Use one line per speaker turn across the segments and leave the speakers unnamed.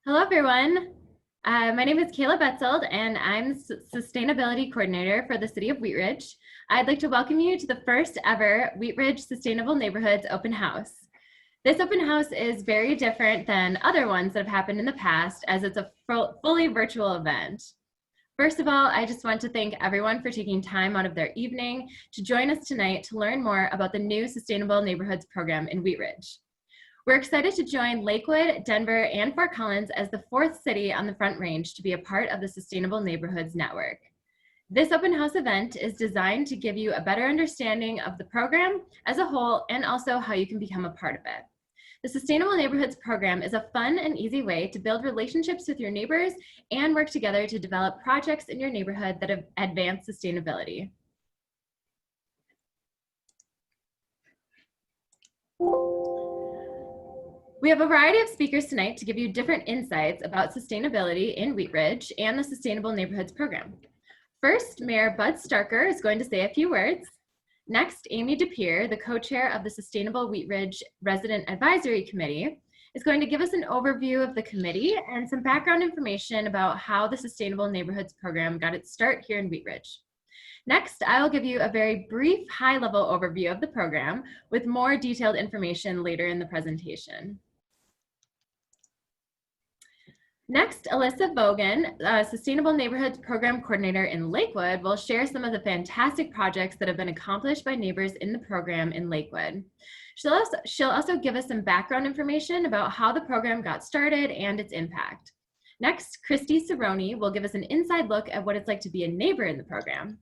Hello, everyone. My name is Kayla Betzold, and I'm Sustainability Coordinator for the City of Wheatridge. I'd like to welcome you to the first ever Wheatridge Sustainable Neighborhoods Open House. This open house is very different than other ones that have happened in the past, as it's a fully virtual event. First of all, I just want to thank everyone for taking time out of their evening to join us tonight to learn more about the new Sustainable Neighborhoods program in Wheatridge. We're excited to join Lakewood, Denver, and Fort Collins as the fourth city on the Front Range to be a part of the Sustainable Neighborhoods Network. This open house event is designed to give you a better understanding of the program as a whole and also how you can become a part of it. The Sustainable Neighborhoods program is a fun and easy way to build relationships with your neighbors and work together to develop projects in your neighborhood that advance sustainability. We have a variety of speakers tonight to give you different insights about sustainability in Wheatridge and the Sustainable Neighborhoods program. First, Mayor Bud Starker is going to say a few words. Next, Amy DePeer, the co-chair of the Sustainable Wheatridge Resident Advisory Committee, is going to give us an overview of the committee and some background information about how the Sustainable Neighborhoods program got its start here in Wheatridge. Next, I will give you a very brief high-level overview of the program with more detailed information later in the presentation. Next, Alyssa Bogan, Sustainable Neighborhoods Program Coordinator in Lakewood, will share some of the fantastic projects that have been accomplished by neighbors in the program in Lakewood. She'll also give us some background information about how the program got started and its impact. Next, Christy Cerrone will give us an inside look at what it's like to be a neighbor in the program.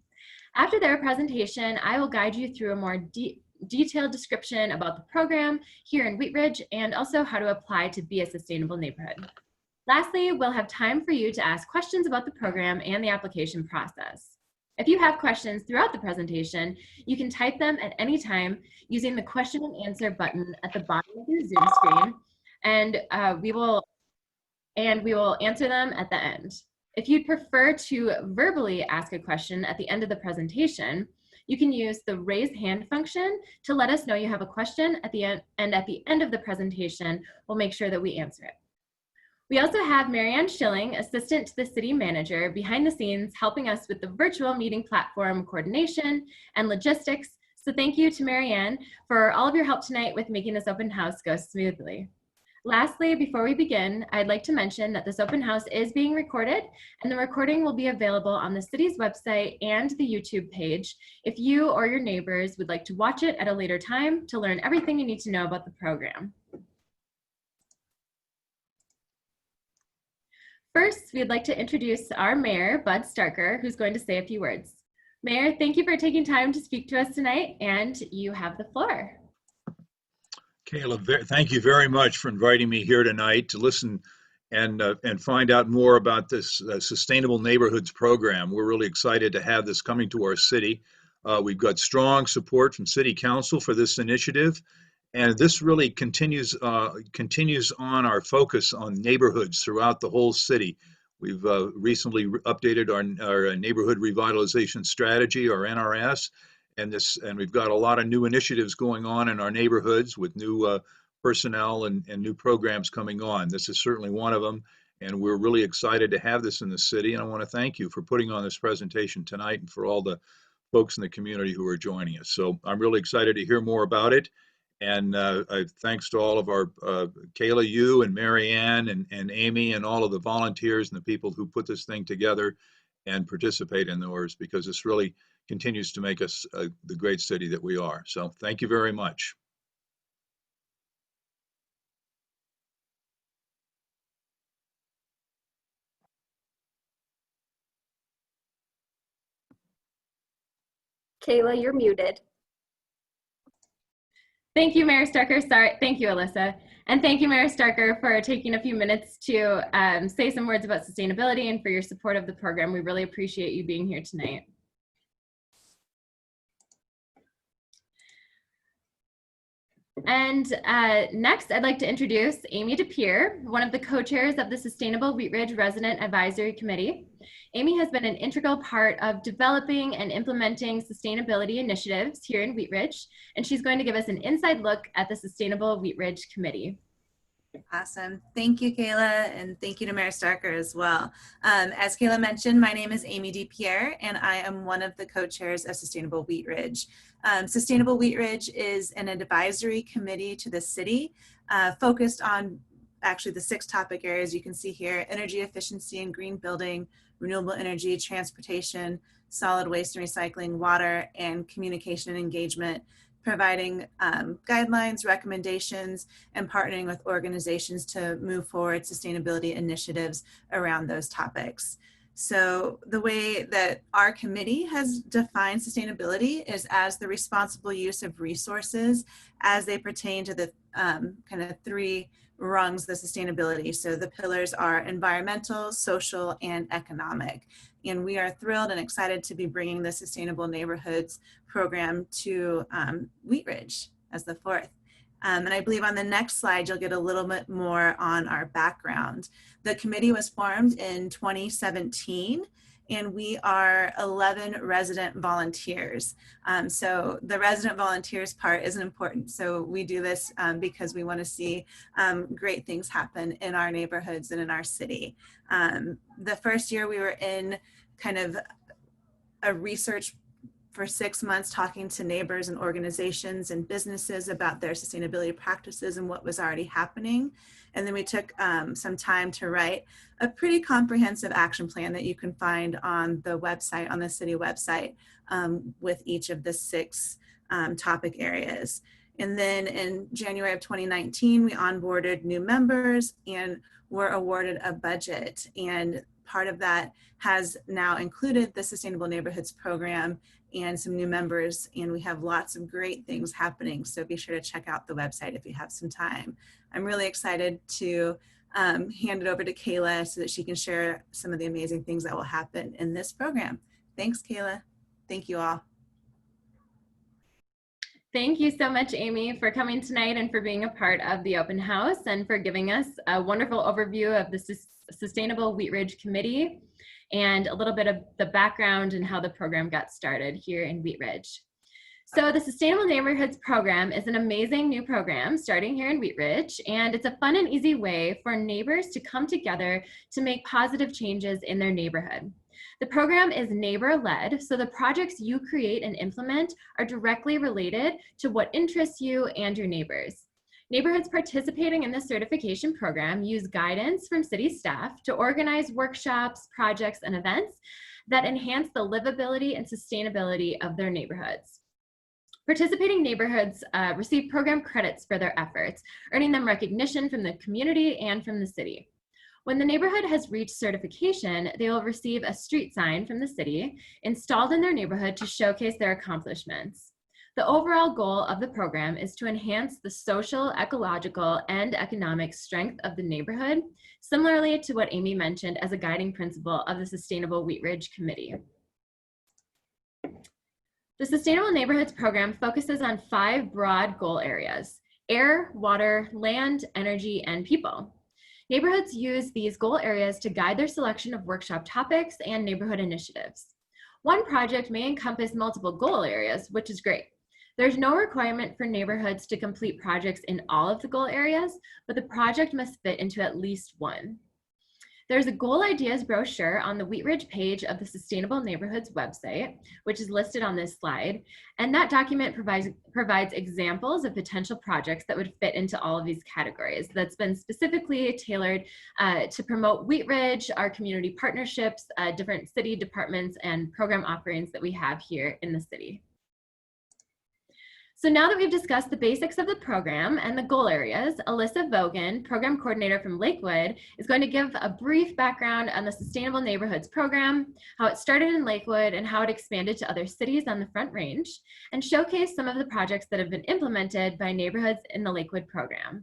After their presentation, I will guide you through a more detailed description about the program here in Wheatridge and also how to apply to be a sustainable neighborhood. Lastly, we'll have time for you to ask questions about the program and the application process. If you have questions throughout the presentation, you can type them at any time using the question and answer button at the bottom of your Zoom screen, and we will answer them at the end. If you'd prefer to verbally ask a question at the end of the presentation, you can use the raise hand function to let us know you have a question at the end, and at the end of the presentation, we'll make sure that we answer it. We also have Marianne Schilling, assistant to the city manager, behind the scenes helping us with the virtual meeting platform coordination and logistics. So thank you to Marianne for all of your help tonight with making this open house go smoothly. Lastly, before we begin, I'd like to mention that this open house is being recorded and the recording will be available on the city's website and the YouTube page if you or your neighbors would like to watch it at a later time to learn everything you need to know about the program. First, we'd like to introduce our mayor, Bud Starker, who's going to say a few words. Mayor, thank you for taking time to speak to us tonight, and you have the floor.
Kayla, thank you very much for inviting me here tonight to listen and find out more about this Sustainable Neighborhoods program. We're really excited to have this coming to our city. We've got strong support from City Council for this initiative. And this really continues on our focus on neighborhoods throughout the whole city. We've recently updated our neighborhood revitalization strategy, our NRS, and we've got a lot of new initiatives going on in our neighborhoods with new personnel and new programs coming on. This is certainly one of them, and we're really excited to have this in the city. And I want to thank you for putting on this presentation tonight and for all the folks in the community who are joining us. So I'm really excited to hear more about it. And thanks to all of our, Kayla, you and Marianne and Amy and all of the volunteers and the people who put this thing together and participate in those, because this really continues to make us the great city that we are. So thank you very much.
Kayla, you're muted.
Thank you, Mayor Starker. Sorry, thank you, Alyssa. And thank you, Mayor Starker, for taking a few minutes to say some words about sustainability and for your support of the program. We really appreciate you being here tonight. And next, I'd like to introduce Amy DePeer, one of the co-chairs of the Sustainable Wheatridge Resident Advisory Committee. Amy has been an integral part of developing and implementing sustainability initiatives here in Wheatridge, and she's going to give us an inside look at the Sustainable Wheatridge Committee.
Awesome. Thank you, Kayla, and thank you to Mayor Starker as well. As Kayla mentioned, my name is Amy DePeer, and I am one of the co-chairs of Sustainable Wheatridge. Sustainable Wheatridge is an advisory committee to the city focused on actually the 6 topic areas you can see here: energy efficiency and green building, renewable energy, transportation, solid waste and recycling, water, and communication and engagement, providing guidelines, recommendations, and partnering with organizations to move forward sustainability initiatives around those topics. So the way that our committee has defined sustainability is as the responsible use of resources as they pertain to the kind of 3 rungs of sustainability. So the pillars are environmental, social, and economic. And we are thrilled and excited to be bringing the Sustainable Neighborhoods program to Wheatridge as the 4th. And I believe on the next slide, you'll get a little bit more on our background. The committee was formed in 2017, and we are 11 resident volunteers. So the resident volunteers part isn't important. So we do this because we want to see great things happen in our neighborhoods and in our city. The first year we were in kind of a research for 6 months, talking to neighbors and organizations and businesses about their sustainability practices and what was already happening. And then we took some time to write a pretty comprehensive action plan that you can find on the website, on the city website, with each of the 6 topic areas. And then in January of 2019, we onboarded new members and were awarded a budget. And part of that has now included the Sustainable Neighborhoods program and some new members, and we have lots of great things happening. So be sure to check out the website if you have some time. I'm really excited to hand it over to Kayla so that she can share some of the amazing things that will happen in this program. Thanks, Kayla. Thank you all.
Thank you so much, Amy, for coming tonight and for being a part of the open house and for giving us a wonderful overview of the Sustainable Wheatridge Committee and a little bit of the background and how the program got started here in Wheatridge. So the Sustainable Neighborhoods program is an amazing new program starting here in Wheatridge, and it's a fun and easy way for neighbors to come together to make positive changes in their neighborhood. The program is neighbor-led, so the projects you create and implement are directly related to what interests you and your neighbors. Neighborhoods participating in this certification program use guidance from city staff to organize workshops, projects, and events that enhance the livability and sustainability of their neighborhoods. Participating neighborhoods receive program credits for their efforts, earning them recognition from the community and from the city. When the neighborhood has reached certification, they will receive a street sign from the city installed in their neighborhood to showcase their accomplishments. The overall goal of the program is to enhance the social, ecological, and economic strength of the neighborhood, similarly to what Amy mentioned as a guiding principle of the Sustainable Wheatridge Committee. The Sustainable Neighborhoods program focuses on 5 broad goal areas: air, water, land, energy, and people. Neighborhoods use these goal areas to guide their selection of workshop topics and neighborhood initiatives. One project may encompass multiple goal areas, which is great. There's no requirement for neighborhoods to complete projects in all of the goal areas, but the project must fit into at least one. There's a goal ideas brochure on the Wheatridge page of the Sustainable Neighborhoods website, which is listed on this slide. And that document provides examples of potential projects that would fit into all of these categories. That's been specifically tailored to promote Wheatridge, our community partnerships, different city departments, and program offerings that we have here in the city. So now that we've discussed the basics of the program and the goal areas, Alyssa Vogan, program coordinator from Lakewood, is going to give a brief background on the Sustainable Neighborhoods program, how it started in Lakewood and how it expanded to other cities on the Front Range, and showcase some of the projects that have been implemented by neighborhoods in the Lakewood program.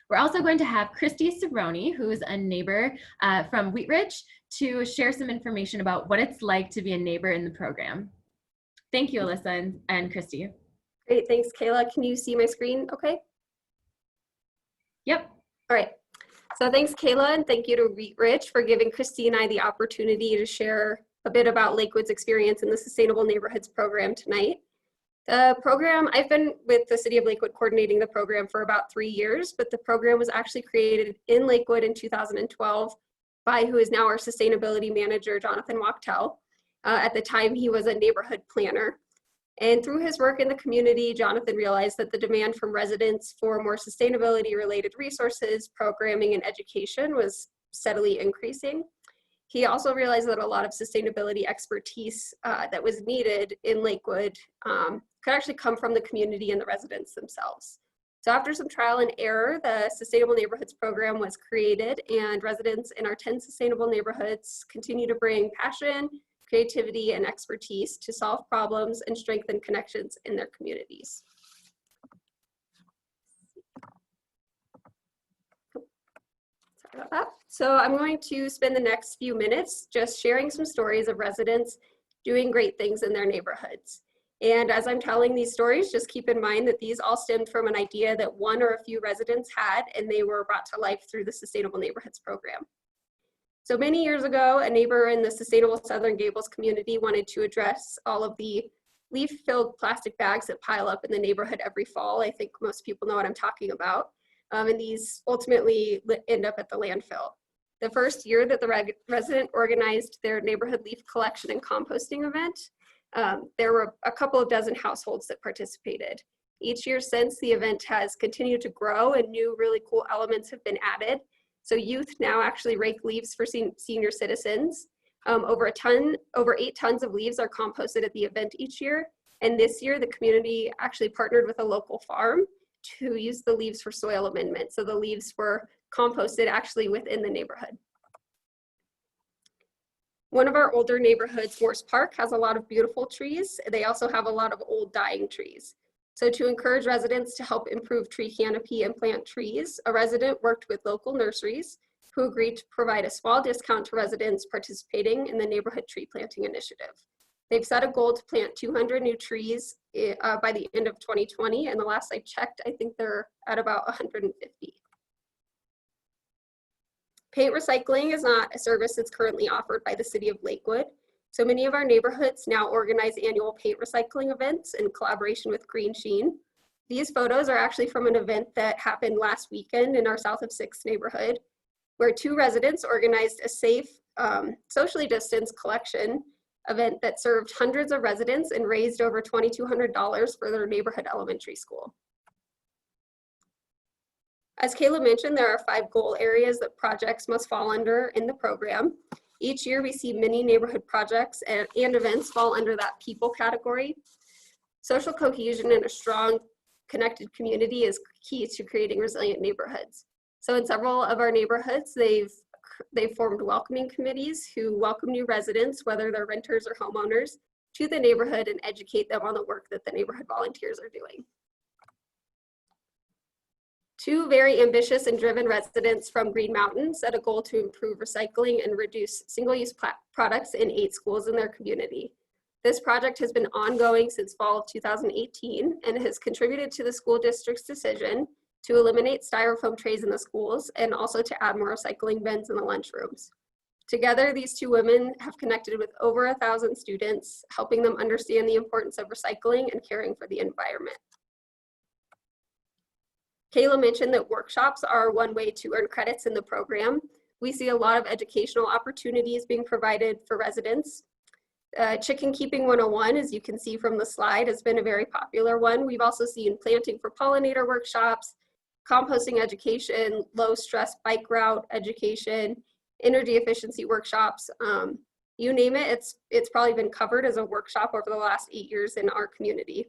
We're also going to have Christy Cerrone, who is a neighbor from Wheatridge, to share some information about what it's like to be a neighbor in the program. Thank you, Alyssa and Christy.
Great, thanks, Kayla. Can you see my screen okay?
Yep.
All right. So thanks, Kayla, and thank you to Wheatridge for giving Christy and I the opportunity to share a bit about Lakewood's experience in the Sustainable Neighborhoods program tonight. The program, I've been with the City of Lakewood coordinating the program for about 3 years, but the program was actually created in Lakewood in 2012 by who is now our sustainability manager, Jonathan Wachtel. At the time, he was a neighborhood planner. And through his work in the community, Jonathan realized that the demand from residents for more sustainability-related resources, programming, and education was steadily increasing. He also realized that a lot of sustainability expertise that was needed in Lakewood could actually come from the community and the residents themselves. So after some trial and error, the Sustainable Neighborhoods program was created, and residents in our 10 sustainable neighborhoods continue to bring passion, creativity, and expertise to solve problems and strengthen connections in their communities. Sorry about that. So I'm going to spend the next few minutes just sharing some stories of residents doing great things in their neighborhoods. And as I'm telling these stories, just keep in mind that these all stemmed from an idea that one or a few residents had, and they were brought to life through the Sustainable Neighborhoods program. So many years ago, a neighbor in the Sustainable Southern Gables community wanted to address all of the leaf-filled plastic bags that pile up in the neighborhood every fall. I think most people know what I'm talking about. And these ultimately end up at the landfill. The first year that the resident organized their neighborhood leaf collection and composting event, there were a couple of dozen households that participated. Each year since, the event has continued to grow and new really cool elements have been added. So youth now actually rake leaves for senior citizens. Over 8 tons of leaves are composted at the event each year. And this year, the community actually partnered with a local farm to use the leaves for soil amendment. So the leaves were composted actually within the neighborhood. One of our older neighborhoods, Morse Park, has a lot of beautiful trees. They also have a lot of old dying trees. So to encourage residents to help improve tree canopy and plant trees, a resident worked with local nurseries who agreed to provide a small discount to residents participating in the neighborhood tree planting initiative. They've set a goal to plant 200 new trees by the end of 2020, and the last I checked, I think they're at about 150. Paint recycling is not a service that's currently offered by the City of Lakewood. So many of our neighborhoods now organize annual paint recycling events in collaboration with Green Sheen. These photos are actually from an event that happened last weekend in our South of 6th neighborhood, where 2 residents organized a safe, socially distanced collection event that served hundreds of residents and raised over $2,200 for their neighborhood elementary school. As Kayla mentioned, there are 5 goal areas that projects must fall under in the program. Each year we see many neighborhood projects and events fall under that people category. Social cohesion and a strong connected community is key to creating resilient neighborhoods. So in several of our neighborhoods, they've formed welcoming committees who welcome new residents, whether they're renters or homeowners, to the neighborhood and educate them on the work that the neighborhood volunteers are doing. 2 very ambitious and driven residents from Green Mountain set a goal to improve recycling and reduce single-use products in 8 schools in their community. This project has been ongoing since fall of 2018 and has contributed to the school district's decision to eliminate styrofoam trays in the schools and also to add more recycling bins in the lunchrooms. Together, these 2 women have connected with over 1,000 students, helping them understand the importance of recycling and caring for the environment. Kayla mentioned that workshops are one way to earn credits in the program. We see a lot of educational opportunities being provided for residents. Chicken Keeping 101, as you can see from the slide, has been a very popular one. We've also seen planting for pollinator workshops, composting education, low stress bike route education, energy efficiency workshops. You name it, it's probably been covered as a workshop over the last 8 years in our community.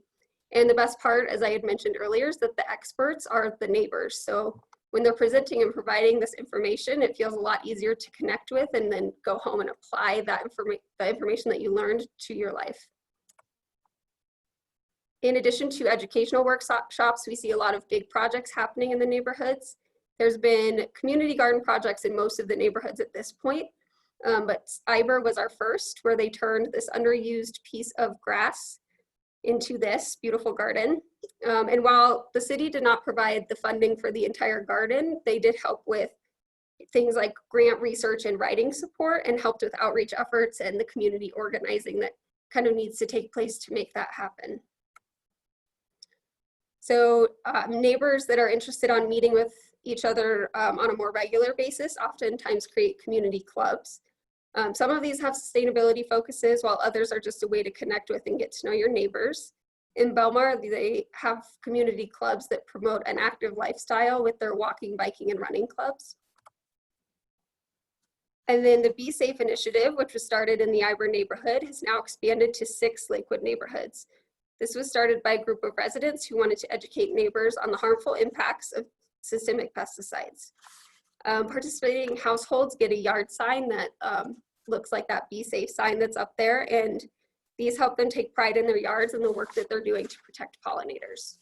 And the best part, as I had mentioned earlier, is that the experts are the neighbors. So when they're presenting and providing this information, it feels a lot easier to connect with and then go home and apply that the information that you learned to your life. In addition to educational workshops, we see a lot of big projects happening in the neighborhoods. There's been community garden projects in most of the neighborhoods at this point, but Ivor was our first, where they turned this underused piece of grass into this beautiful garden. And while the city did not provide the funding for the entire garden, they did help with things like grant research and writing support and helped with outreach efforts and the community organizing that kind of needs to take place to make that happen. So neighbors that are interested on meeting with each other on a more regular basis oftentimes create community clubs. Some of these have sustainability focuses, while others are just a way to connect with and get to know your neighbors. In Belmar, they have community clubs that promote an active lifestyle with their walking, biking, and running clubs. And then the Be Safe initiative, which was started in the Ivor neighborhood, has now expanded to 6 Lakewood neighborhoods. This was started by a group of residents who wanted to educate neighbors on the harmful impacts of systemic pesticides. Participating households get a yard sign that looks like that Be Safe sign that's up there, and these help them take pride in their yards and the work that they're doing to protect pollinators.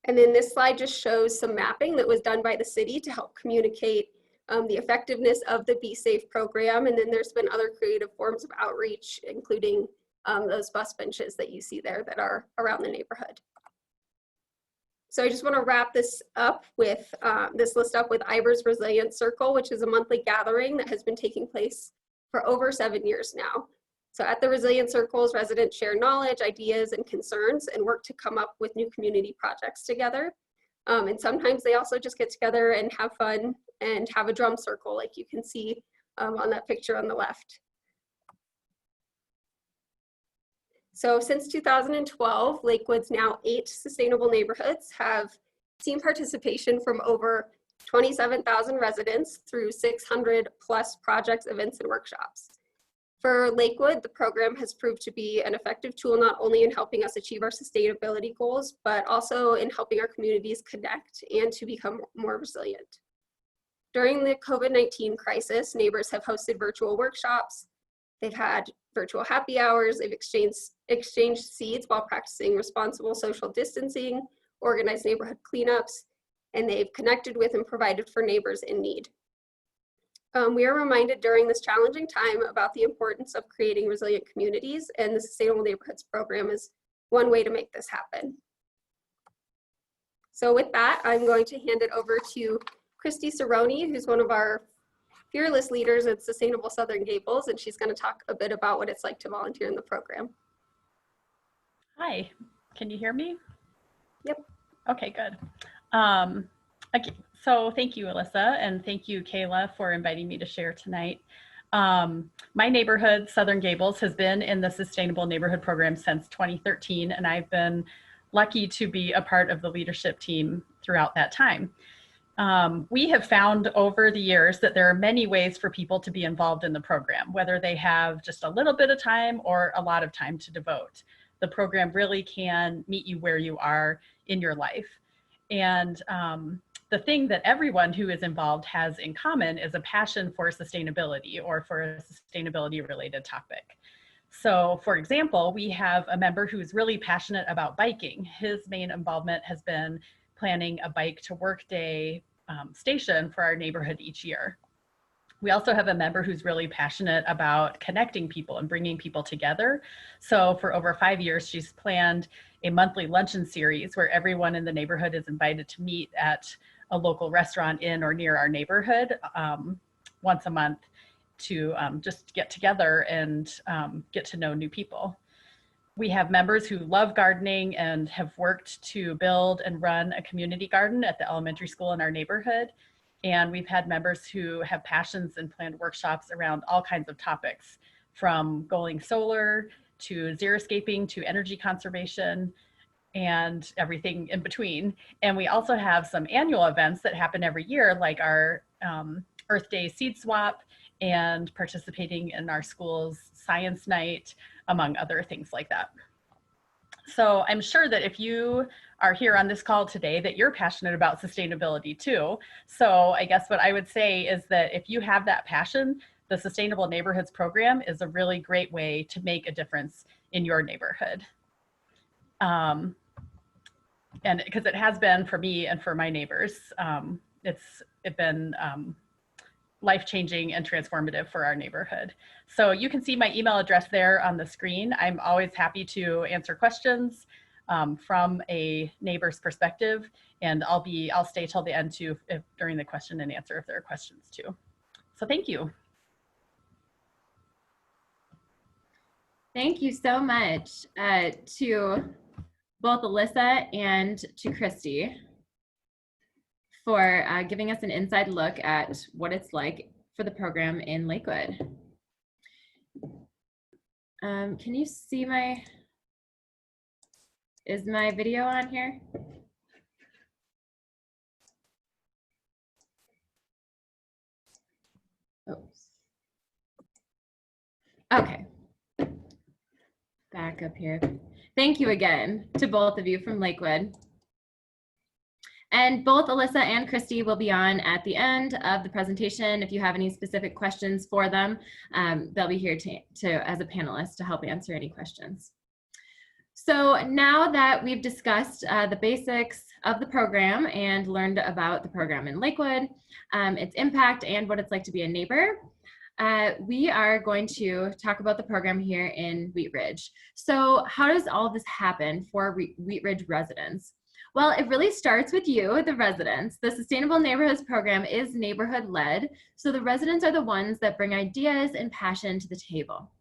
And then this slide just shows some mapping that was done by the city to help communicate the effectiveness of the Be Safe program. And then there's been other creative forms of outreach, including those bus benches that you see there that are around the neighborhood. So I just want to wrap this up with this list up with Ivor's Resilience Circle, which is a monthly gathering that has been taking place for over 7 years now. So at the Resilience Circles, residents share knowledge, ideas, and concerns and work to come up with new community projects together. And sometimes they also just get together and have fun and have a drum circle like you can see on that picture on the left. So since 2012, Lakewood's now 8 sustainable neighborhoods have seen participation from over 27,000 residents through 600 plus projects, events, and workshops. For Lakewood, the program has proved to be an effective tool not only in helping us achieve our sustainability goals, but also in helping our communities connect and to become more resilient. During the COVID-19 crisis, neighbors have hosted virtual workshops, they've had virtual happy hours, they've exchanged seeds while practicing responsible social distancing, organized neighborhood cleanups, and they've connected with and provided for neighbors in need. We are reminded during this challenging time about the importance of creating resilient communities, and the Sustainable Neighborhoods program is one way to make this happen. So with that, I'm going to hand it over to Christy Cerrone, who's one of our fearless leaders at Sustainable Southern Gables, and she's going to talk a bit about what it's like to volunteer in the program.
Hi, can you hear me?
Yep.
Okay, good. Okay, so thank you, Alyssa, and thank you, Kayla, for inviting me to share tonight. My neighborhood, Southern Gables, has been in the Sustainable Neighborhood Program since 2013, and I've been lucky to be a part of the leadership team throughout that time. We have found over the years that there are many ways for people to be involved in the program, whether they have just a little bit of time or a lot of time to devote. The program really can meet you where you are in your life. And the thing that everyone who is involved has in common is a passion for sustainability or for a sustainability related topic. So for example, we have a member who's really passionate about biking. His main involvement has been planning a bike to work day station for our neighborhood each year. We also have a member who's really passionate about connecting people and bringing people together. So for over 5 years, she's planned a monthly luncheon series where everyone in the neighborhood is invited to meet at a local restaurant in or near our neighborhood once a month to just get together and get to know new people. We have members who love gardening and have worked to build and run a community garden at the elementary school in our neighborhood. And we've had members who have passions and planned workshops around all kinds of topics, from going solar to xeriscaping to energy conservation and everything in between. And we also have some annual events that happen every year, like our Earth Day seed swap and participating in our school's science night, among other things like that. So I'm sure that if you are here on this call today, that you're passionate about sustainability too. So I guess what I would say is that if you have that passion, the Sustainable Neighborhoods program is a really great way to make a difference in your neighborhood. And because it has been for me and for my neighbors, it's been life-changing and transformative for our neighborhood. So you can see my email address there on the screen. I'm always happy to answer questions from a neighbor's perspective, and I'll stay till the end too during the question and answer if there are questions too. So thank you.
Thank you so much to both Alyssa and to Christy for giving us an inside look at what it's like for the program in Lakewood. Can you see is my video on here? Oops. Okay. Back up here. Thank you again to both of you from Lakewood. And both Alyssa and Christy will be on at the end of the presentation. If you have any specific questions for them, they'll be here to as a panelist to help answer any questions. So now that we've discussed the basics of the program and learned about the program in Lakewood, its impact and what it's like to be a neighbor, we are going to talk about the program here in Wheatridge. So how does all of this happen for Wheatridge residents? Well, it really starts with you, the residents. The Sustainable Neighborhoods program is neighborhood-led, so the residents are the ones that bring ideas and passion to the table.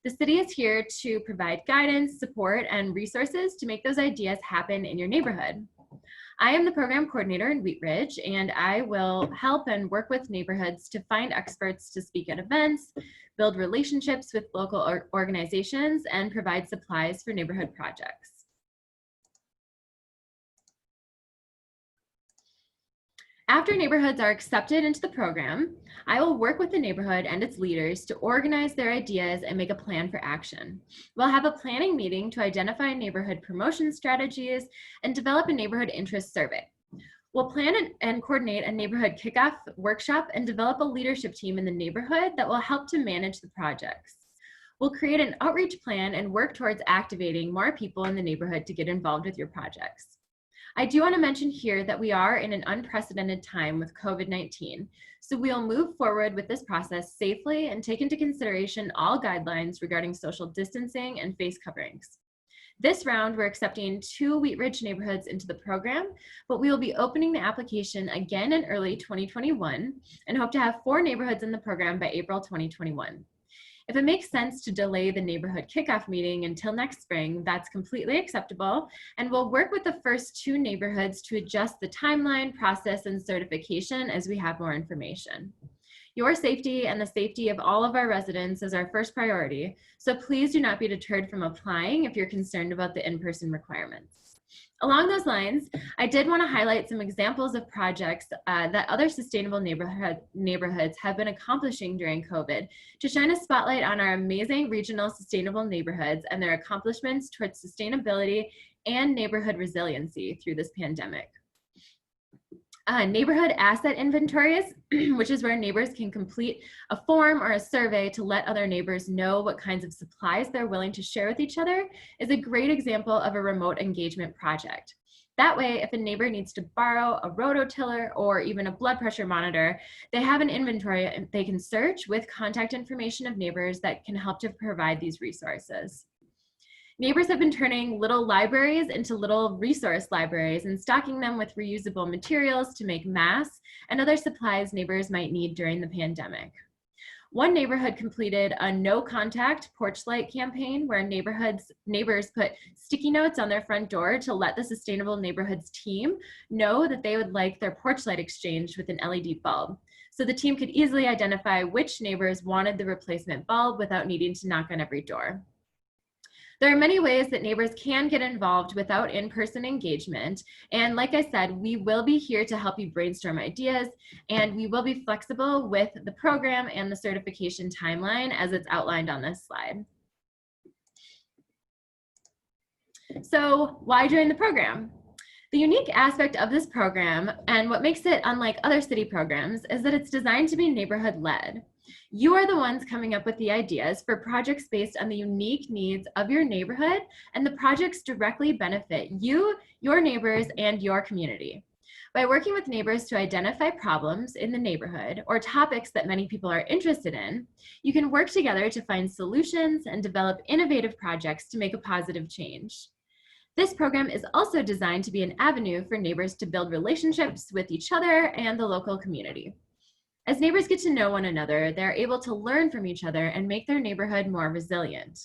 The city is here to provide guidance, support, and resources to make those ideas happen in your neighborhood. I am the program coordinator in Wheatridge, and I will help and work with neighborhoods to find experts to speak at events, build relationships with local organizations, and provide supplies for neighborhood projects. After neighborhoods are accepted into the program, I will work with the neighborhood and its leaders to organize their ideas and make a plan for action. We'll have a planning meeting to identify neighborhood promotion strategies and develop a neighborhood interest survey. We'll plan and coordinate a neighborhood kickoff workshop and develop a leadership team in the neighborhood that will help to manage the projects. We'll create an outreach plan and work towards activating more people in the neighborhood to get involved with your projects. I do want to mention here that we are in an unprecedented time with COVID-19, so we'll move forward with this process safely and take into consideration all guidelines regarding social distancing and face coverings. This round, we're accepting 2 Wheatridge neighborhoods into the program, but we will be opening the application again in early 2021 and hope to have 4 neighborhoods in the program by April 2021. If it makes sense to delay the neighborhood kickoff meeting until next spring, that's completely acceptable, and we'll work with the first 2 neighborhoods to adjust the timeline, process, and certification as we have more information. Your safety and the safety of all of our residents is our first priority, so please do not be deterred from applying if you're concerned about the in-person requirements. Along those lines, I did want to highlight some examples of projects that other sustainable neighborhoods have been accomplishing during COVID to shine a spotlight on our amazing regional sustainable neighborhoods and their accomplishments towards sustainability and neighborhood resiliency through this pandemic. Neighborhood asset inventories, which is where neighbors can complete a form or a survey to let other neighbors know what kinds of supplies they're willing to share with each other, is a great example of a remote engagement project. That way, if a neighbor needs to borrow a rototiller or even a blood pressure monitor, they have an inventory they can search with contact information of neighbors that can help to provide these resources. Neighbors have been turning little libraries into little resource libraries and stocking them with reusable materials to make masks and other supplies neighbors might need during the pandemic. One neighborhood completed a no contact porch light campaign where neighbors put sticky notes on their front door to let the Sustainable Neighborhoods team know that they would like their porch light exchanged with an LED bulb. So the team could easily identify which neighbors wanted the replacement bulb without needing to knock on every door. There are many ways that neighbors can get involved without in-person engagement. And like I said, we will be here to help you brainstorm ideas, and we will be flexible with the program and the certification timeline as it's outlined on this slide. So why join the program? The unique aspect of this program and what makes it unlike other city programs is that it's designed to be neighborhood-led. You are the ones coming up with the ideas for projects based on the unique needs of your neighborhood, and the projects directly benefit you, your neighbors, and your community. By working with neighbors to identify problems in the neighborhood or topics that many people are interested in, you can work together to find solutions and develop innovative projects to make a positive change. This program is also designed to be an avenue for neighbors to build relationships with each other and the local community. As neighbors get to know one another, they're able to learn from each other and make their neighborhood more resilient.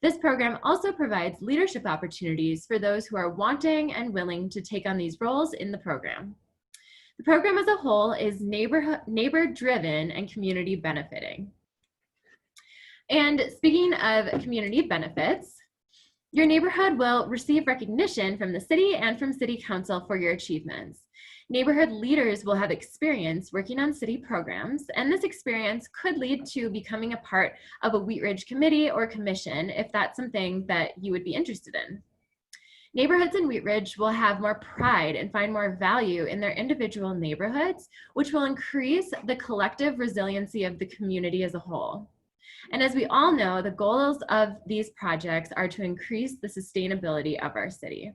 This program also provides leadership opportunities for those who are wanting and willing to take on these roles in the program. The program as a whole is neighbor-driven and community benefiting. And speaking of community benefits, your neighborhood will receive recognition from the city and from City Council for your achievements. Neighborhood leaders will have experience working on city programs, and this experience could lead to becoming a part of a Wheatridge committee or commission if that's something that you would be interested in. Neighborhoods in Wheatridge will have more pride and find more value in their individual neighborhoods, which will increase the collective resiliency of the community as a whole. And as we all know, the goals of these projects are to increase the sustainability of our city.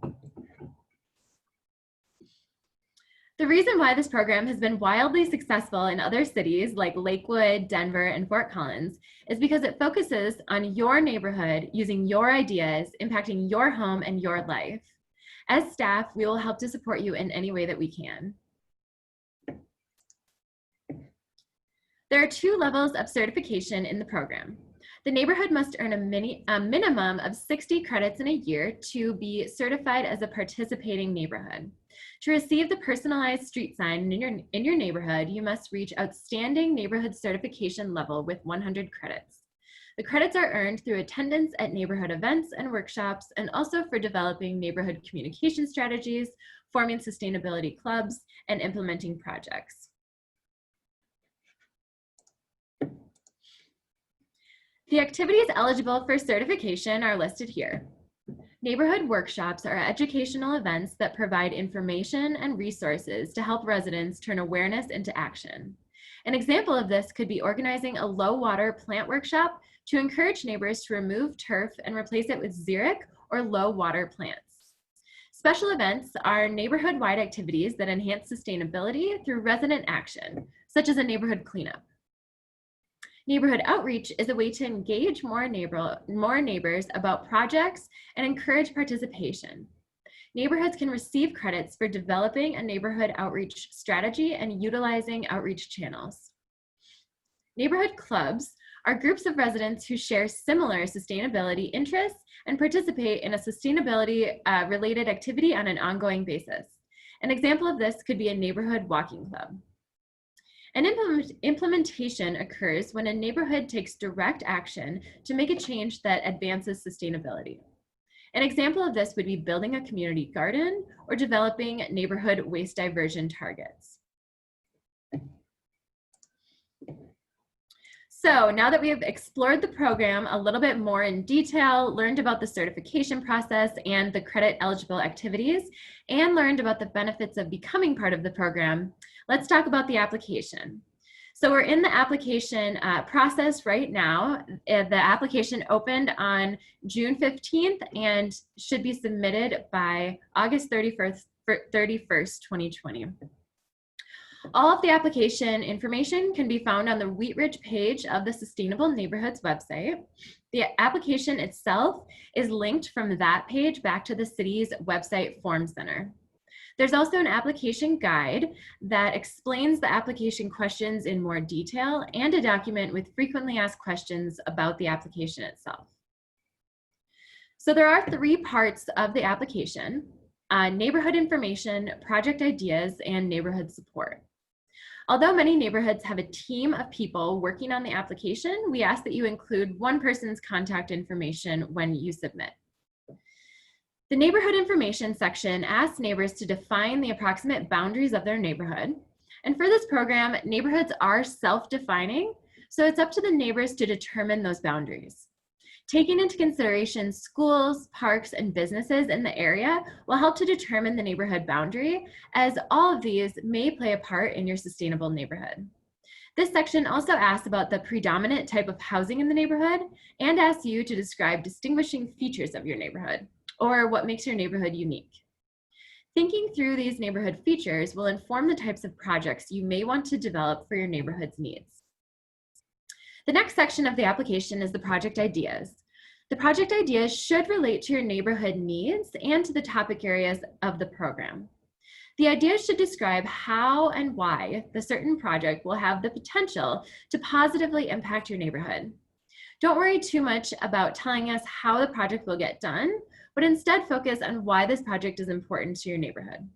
The reason why this program has been wildly successful in other cities like Lakewood, Denver, and Fort Collins is because it focuses on your neighborhood using your ideas, impacting your home and your life. As staff, we will help to support you in any way that we can. There are 2 levels of certification in the program. The neighborhood must earn a minimum of 60 credits in a year to be certified as a participating neighborhood. To receive the personalized street sign in your neighborhood, you must reach outstanding neighborhood certification level with 100 credits. The credits are earned through attendance at neighborhood events and workshops, and also for developing neighborhood communication strategies, forming sustainability clubs, and implementing projects. The activities eligible for certification are listed here. Neighborhood workshops are educational events that provide information and resources to help residents turn awareness into action. An example of this could be organizing a low-water plant workshop to encourage neighbors to remove turf and replace it with xeric or low-water plants. Special events are neighborhood-wide activities that enhance sustainability through resident action, such as a neighborhood cleanup. Neighborhood outreach is a way to engage more neighbors about projects and encourage participation. Neighborhoods can receive credits for developing a neighborhood outreach strategy and utilizing outreach channels. Neighborhood clubs are groups of residents who share similar sustainability interests and participate in a sustainability related activity on an ongoing basis. An example of this could be a neighborhood walking club. An implementation occurs when a neighborhood takes direct action to make a change that advances sustainability. An example of this would be building a community garden or developing neighborhood waste diversion targets. So now that we have explored the program a little bit more in detail, learned about the certification process and the credit eligible activities, and learned about the benefits of becoming part of the program, let's talk about the application. So we're in the application process right now. The application opened on June 15th and should be submitted by August 31st, 2020. All of the application information can be found on the Wheatridge page of the Sustainable Neighborhoods website. The application itself is linked from that page back to the city's website form center. There's also an application guide that explains the application questions in more detail and a document with frequently asked questions about the application itself. So there are 3 parts of the application: neighborhood information, project ideas, and neighborhood support. Although many neighborhoods have a team of people working on the application, we ask that you include one person's contact information when you submit. The neighborhood information section asks neighbors to define the approximate boundaries of their neighborhood. And for this program, neighborhoods are self-defining, so it's up to the neighbors to determine those boundaries. Taking into consideration schools, parks, and businesses in the area will help to determine the neighborhood boundary, as all of these may play a part in your sustainable neighborhood. This section also asks about the predominant type of housing in the neighborhood and asks you to describe distinguishing features of your neighborhood, or what makes your neighborhood unique. Thinking through these neighborhood features will inform the types of projects you may want to develop for your neighborhood's needs. The next section of the application is the project ideas. The project ideas should relate to your neighborhood needs and to the topic areas of the program. The ideas should describe how and why the certain project will have the potential to positively impact your neighborhood. Don't worry too much about telling us how the project will get done, but instead focus on why this project is important to your neighborhood.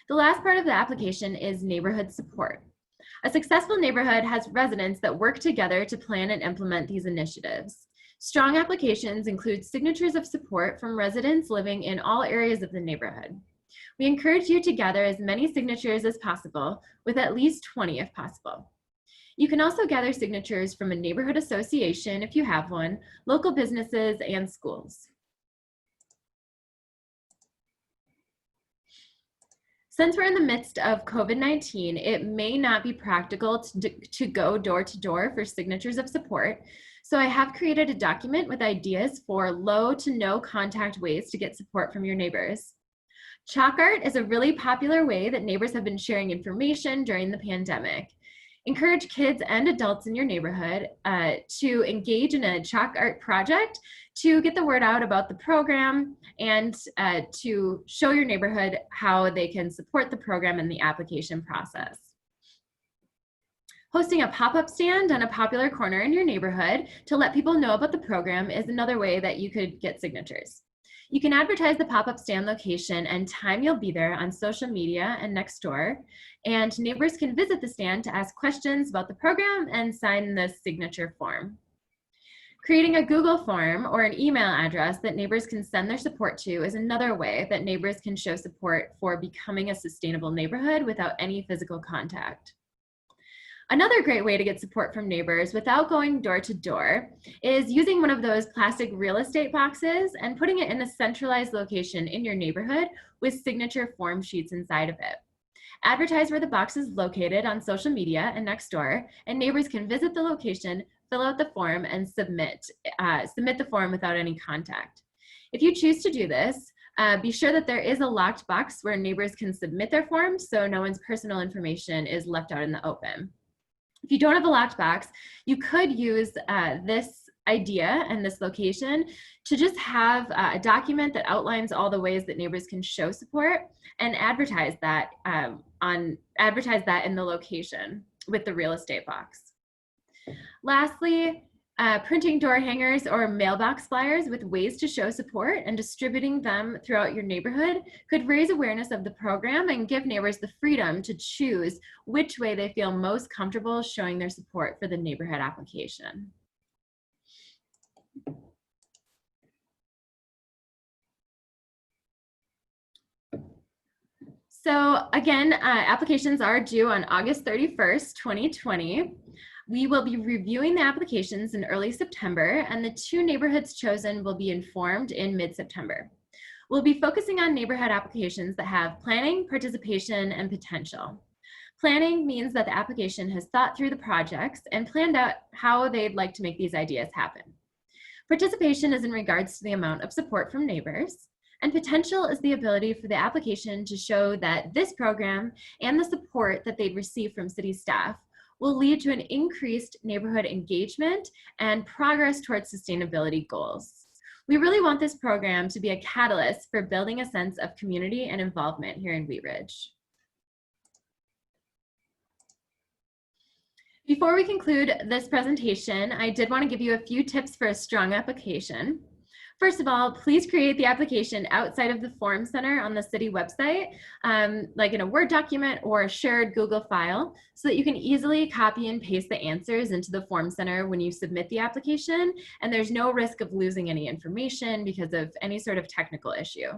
The last part of the application is neighborhood support. A successful neighborhood has residents that work together to plan and implement these initiatives. Strong applications include signatures of support from residents living in all areas of the neighborhood. We encourage you to gather as many signatures as possible, with at least 20 if possible. You can also gather signatures from a neighborhood association if you have one, local businesses, and schools. Since we're in the midst of COVID-19, it may not be practical to go door to door for signatures of support. So I have created a document with ideas for low to no contact ways to get support from your neighbors. Chalk art is a really popular way that neighbors have been sharing information during the pandemic. Encourage kids and adults in your neighborhood to engage in a chalk art project to get the word out about the program and to show your neighborhood how they can support the program in the application process. Hosting a pop-up stand on a popular corner in your neighborhood to let people know about the program is another way that you could get signatures. You can advertise the pop-up stand location and time you'll be there on social media and Nextdoor, and neighbors can visit the stand to ask questions about the program and sign the signature form. Creating a Google form or an email address that neighbors can send their support to is another way that neighbors can show support for becoming a sustainable neighborhood without any physical contact. Another great way to get support from neighbors without going door to door is using one of those plastic real estate boxes and putting it in a centralized location in your neighborhood with signature form sheets inside of it. Advertise where the box is located on social media and Nextdoor, and neighbors can visit the location, fill out the form, and submit the form without any contact. If you choose to do this, be sure that there is a locked box where neighbors can submit their forms so no one's personal information is left out in the open. If you don't have a locked box, you could use this idea and this location to just have a document that outlines all the ways that neighbors can show support and advertise that in the location with the real estate box. Lastly, printing door hangers or mailbox flyers with ways to show support and distributing them throughout your neighborhood could raise awareness of the program and give neighbors the freedom to choose which way they feel most comfortable showing their support for the neighborhood application. So again, applications are due on August 31st, 2020. We will be reviewing the applications in early September, and the 2 neighborhoods chosen will be informed in mid-September. We'll be focusing on neighborhood applications that have planning, participation, and potential. Planning means that the application has thought through the projects and planned out how they'd like to make these ideas happen. Participation is in regards to the amount of support from neighbors, and potential is the ability for the application to show that this program and the support that they'd receive from city staff will lead to an increased neighborhood engagement and progress towards sustainability goals. We really want this program to be a catalyst for building a sense of community and involvement here in Wheatridge. Before we conclude this presentation, I did want to give you a few tips for a strong application. First of all, please create the application outside of the Form Center on the city website, like in a Word document or a shared Google file, so that you can easily copy and paste the answers into the Form Center when you submit the application, and there's no risk of losing any information because of any sort of technical issue.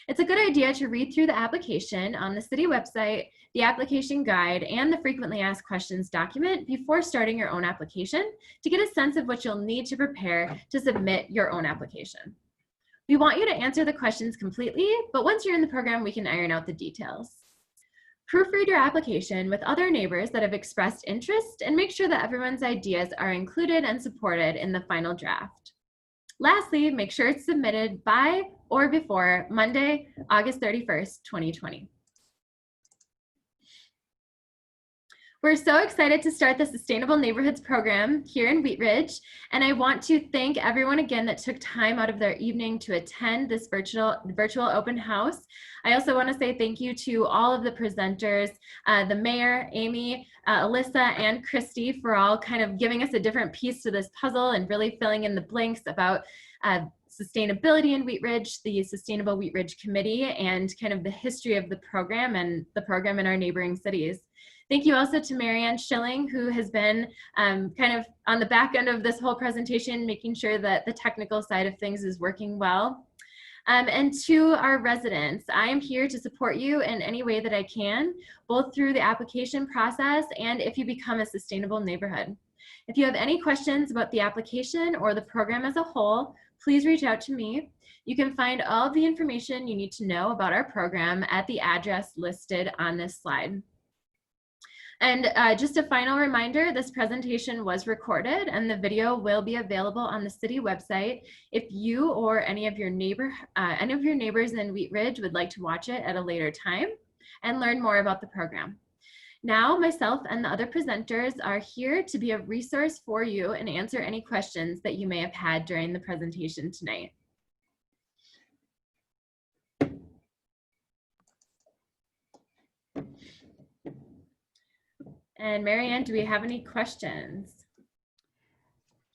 It's a good idea to read through the application on the city website, the application guide, and the frequently asked questions document before starting your own application to get a sense of what you'll need to prepare to submit your own application. We want you to answer the questions completely, but once you're in the program, we can iron out the details. Proofread your application with other neighbors that have expressed interest and make sure that everyone's ideas are included and supported in the final draft. Lastly, make sure it's submitted by or before Monday, August 31st, 2020. We're so excited to start the Sustainable Neighborhoods program here in Wheatridge, and I want to thank everyone again that took time out of their evening to attend this virtual open house. I also want to say thank you to all of the presenters, the mayor, Amy, Alyssa, and Christy for all kind of giving us a different piece to this puzzle and really filling in the blanks about sustainability in Wheatridge, the Sustainable Wheatridge Committee, and kind of the history of the program and the program in our neighboring cities. Thank you also to Marianne Schilling, who has been kind of on the back end of this whole presentation, making sure that the technical side of things is working well. And to our residents, I am here to support you in any way that I can, both through the application process and if you become a sustainable neighborhood. If you have any questions about the application or the program as a whole, please reach out to me. You can find all of the information you need to know about our program at the address listed on this slide. And just a final reminder, this presentation was recorded and the video will be available on the city website if you or any of your neighbors in Wheatridge would like to watch it at a later time and learn more about the program. Now, myself and the other presenters are here to be a resource for you and answer any questions that you may have had during the presentation tonight. And Marianne, do we have any questions?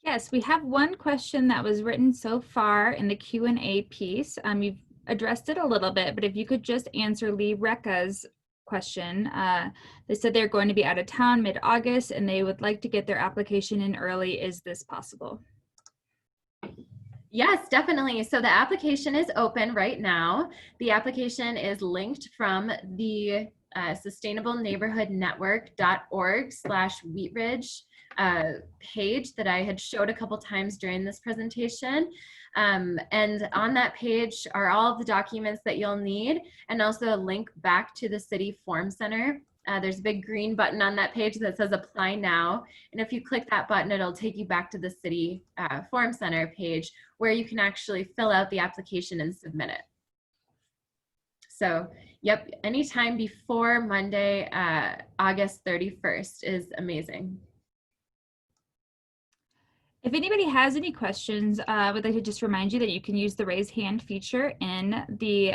Yes, we have one question that was written so far in the Q&A piece. You've addressed it a little bit, but if you could just answer Lee Rekka's question. They said they're going to be out of town mid-August and they would like to get their application in early. Is this possible?
Yes, definitely. So the application is open right now. The application is linked from the sustainableneighborhoodnetwork.org/Wheatridge page that I had showed a couple times during this presentation. And on that page are all of the documents that you'll need and also a link back to the City Form Center. There's a big green button on that page that says apply now. And if you click that button, it'll take you back to the City Form Center page where you can actually fill out the application and submit it. So, yep, anytime before Monday, August 31st is amazing.
If anybody has any questions, I would like to just remind you that you can use the raise hand feature in the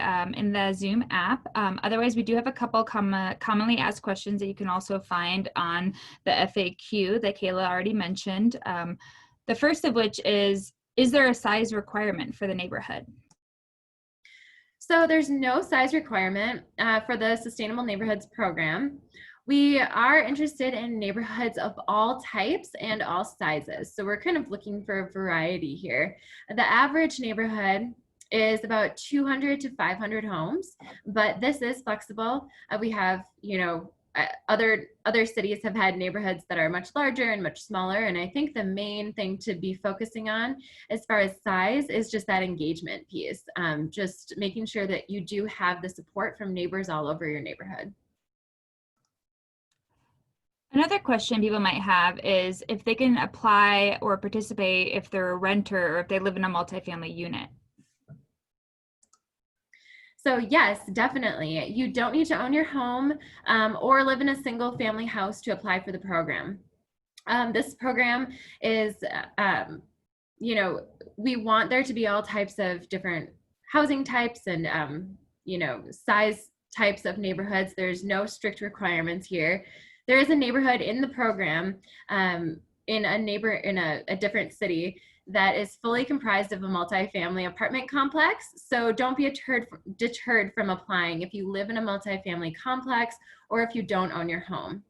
Zoom app. Otherwise, we do have a couple commonly asked questions that you can also find on the FAQ that Kayla already mentioned. The first of which is there a size requirement for the neighborhood?
So there's no size requirement for the Sustainable Neighborhoods program. We are interested in neighborhoods of all types and all sizes. So we're kind of looking for a variety here. The average neighborhood is about 200 to 500 homes, but this is flexible. We have, other cities have had neighborhoods that are much larger and much smaller. And I think the main thing to be focusing on as far as size is just that engagement piece. Just making sure that you do have the support from neighbors all over your neighborhood.
Another question people might have is if they can apply or participate if they're a renter or if they live in a multifamily unit.
So yes, definitely. You don't need to own your home or live in a single family house to apply for the program. This program is, we want there to be all types of different housing types and, size types of neighborhoods. There's no strict requirements here. There is a neighborhood in the program in a different city that is fully comprised of a multifamily apartment complex. So don't be deterred from applying if you live in a multifamily complex or if you don't own your home.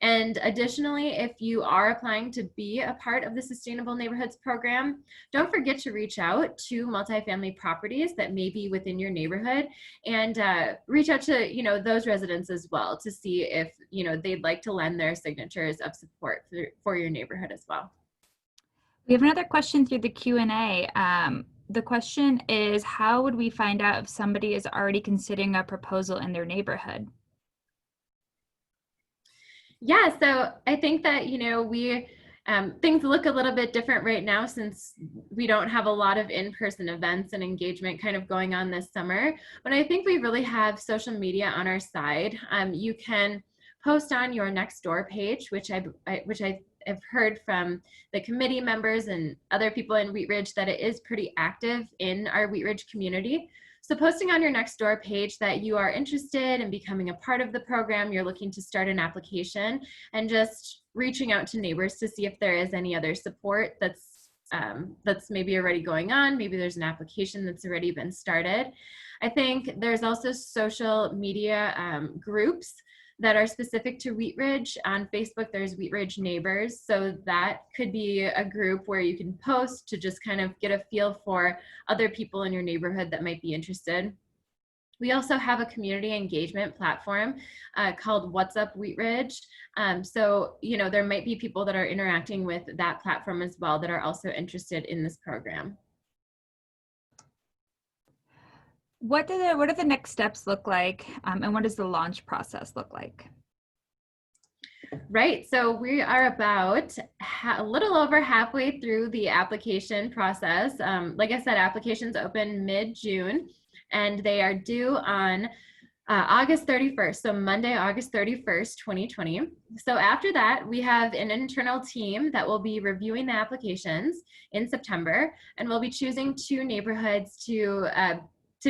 And additionally, if you are applying to be a part of the Sustainable Neighborhoods program, don't forget to reach out to multifamily properties that may be within your neighborhood and reach out to those residents as well to see if they'd like to lend their signatures of support for your neighborhood as well.
We have another question through the Q&A. The question is, how would we find out if somebody is already considering a proposal in their neighborhood?
Yeah, so I think that, things look a little bit different right now since we don't have a lot of in-person events and engagement kind of going on this summer. But I think we really have social media on our side. You can post on your next door page, which I have heard from the committee members and other people in Wheatridge that it is pretty active in our Wheatridge community. So posting on your next door page that you are interested in becoming a part of the program, you're looking to start an application, and just reaching out to neighbors to see if there is any other support that's maybe already going on. Maybe there's an application that's already been started. I think there's also social media groups that are specific to Wheatridge. On Facebook, there's Wheatridge Neighbors. So that could be a group where you can post to just kind of get a feel for other people in your neighborhood that might be interested. We also have a community engagement platform called What's Up Wheatridge. So, there might be people that are interacting with that platform as well that are also interested in this program.
What do the next steps look like, and what does the launch process look like?
Right, so we are about a little over halfway through the application process. Like I said, applications open mid-June, and they are due on August 31st, so Monday, August 31st, 2020. So after that, we have an internal team that will be reviewing the applications in September, and we'll be choosing 2 neighborhoods to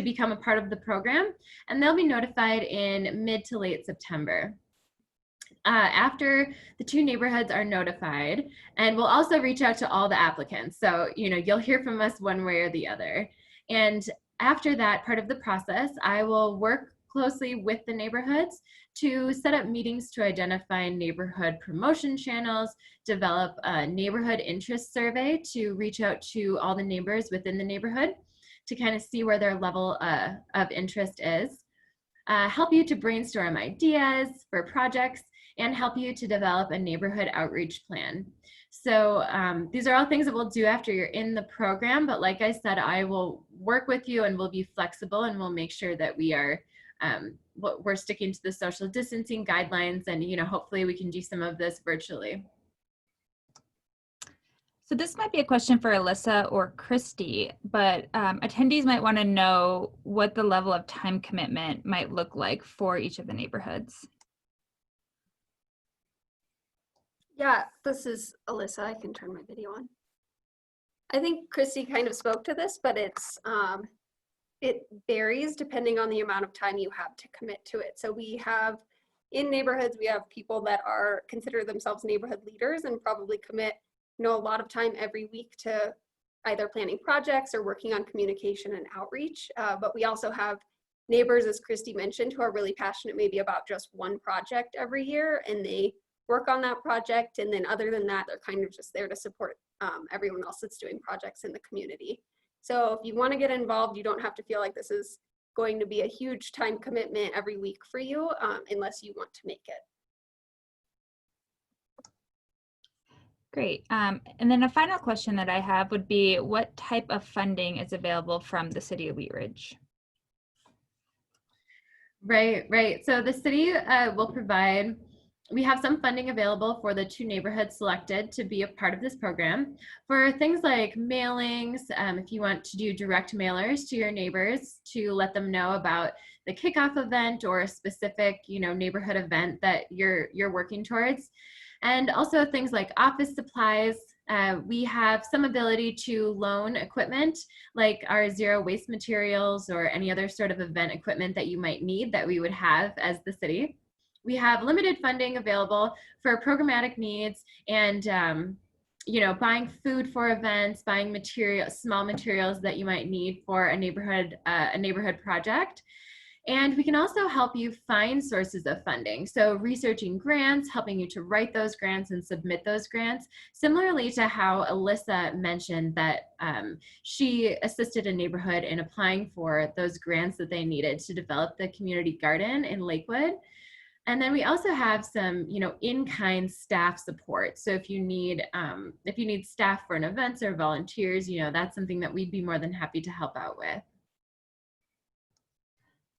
become a part of the program, and they'll be notified in mid to late September. After the 2 neighborhoods are notified, and we'll also reach out to all the applicants. So, you'll hear from us one way or the other. And after that part of the process, I will work closely with the neighborhoods to set up meetings to identify neighborhood promotion channels, develop a neighborhood interest survey to reach out to all the neighbors within the neighborhood to kind of see where their level of interest is, help you to brainstorm ideas for projects, and help you to develop a neighborhood outreach plan. So these are all things that we'll do after you're in the program, but like I said, I will work with you and we'll be flexible, and we'll make sure that we're sticking to the social distancing guidelines, and hopefully we can do some of this virtually.
So this might be a question for Alyssa or Christy, but attendees might want to know what the level of time commitment might look like for each of the neighborhoods.
Yeah, this is Alyssa. I can turn my video on. I think Christy kind of spoke to this, but it varies depending on the amount of time you have to commit to it. So in neighborhoods, we have people that consider themselves neighborhood leaders and probably commit a lot of time every week to either planning projects or working on communication and outreach. But we also have neighbors, as Christy mentioned, who are really passionate maybe about just one project every year, and they work on that project. And then other than that, they're kind of just there to support everyone else that's doing projects in the community. So if you want to get involved, you don't have to feel like this is going to be a huge time commitment every week for you, unless you want to make it.
Great. And then a final question that I have would be, what type of funding is available from the city of Wheatridge?
Right. So the city will provide, we have some funding available for the 2 neighborhoods selected to be a part of this program for things like mailings. If you want to do direct mailers to your neighbors to let them know about the kickoff event or a specific, neighborhood event that you're working towards. And also things like office supplies. We have some ability to loan equipment like our zero waste materials or any other sort of event equipment that you might need that we would have as the city. We have limited funding available for programmatic needs and buying food for events, buying small materials that you might need for a neighborhood project. And we can also help you find sources of funding. So researching grants, helping you to write those grants and submit those grants, similarly to how Alyssa mentioned that she assisted a neighborhood in applying for those grants that they needed to develop the community garden in Lakewood. And then we also have some, in-kind staff support. So if you need staff for an event or volunteers, that's something that we'd be more than happy to help out with.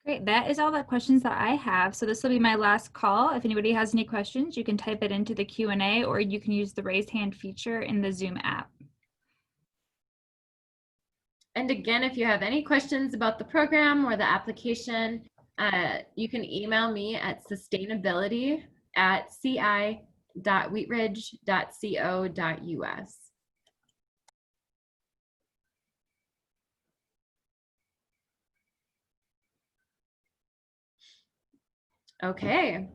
Great, that is all the questions that I have. So this will be my last call. If anybody has any questions, you can type it into the Q&A, or you can use the raise hand feature in the Zoom app.
And again, if you have any questions about the program or the application, you can email me at sustainability at ci.wheatridge.co.us. Okay.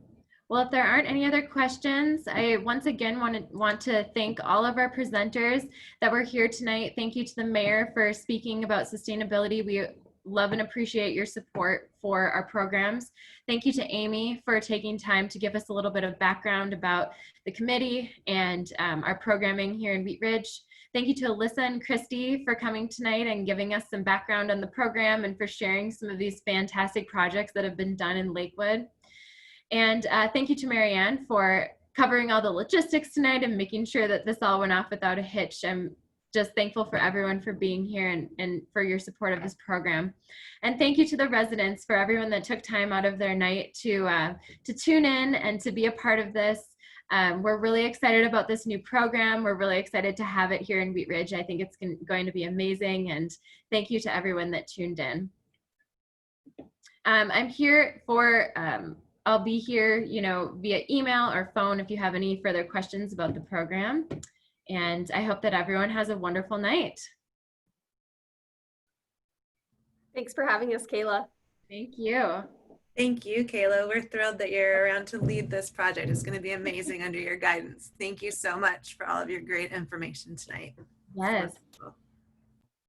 Well, if there aren't any other questions, I once again want to thank all of our presenters that were here tonight. Thank you to the mayor for speaking about sustainability. We love and appreciate your support for our programs. Thank you to Amy for taking time to give us a little bit of background about the committee and our programming here in Wheatridge. Thank you to Alyssa and Christy for coming tonight and giving us some background on the program and for sharing some of these fantastic projects that have been done in Lakewood. And thank you to Marianne for covering all the logistics tonight and making sure that this all went off without a hitch. I'm just thankful for everyone for being here and for your support of this program. And thank you to the residents for everyone that took time out of their night to tune in and to be a part of this. We're really excited about this new program. We're really excited to have it here in Wheatridge. I think it's going to be amazing. And thank you to everyone that tuned in. I'm here for I'll be here, you know, via email or phone if you have any further questions about the program. And I hope that everyone has a wonderful night.
Thanks for having us, Kayla.
Thank you.
Thank you, Kayla. We're thrilled that you're around to lead this project. It's going to be amazing under your guidance. Thank you so much for all of your great information tonight.
Yes.
Wonderful.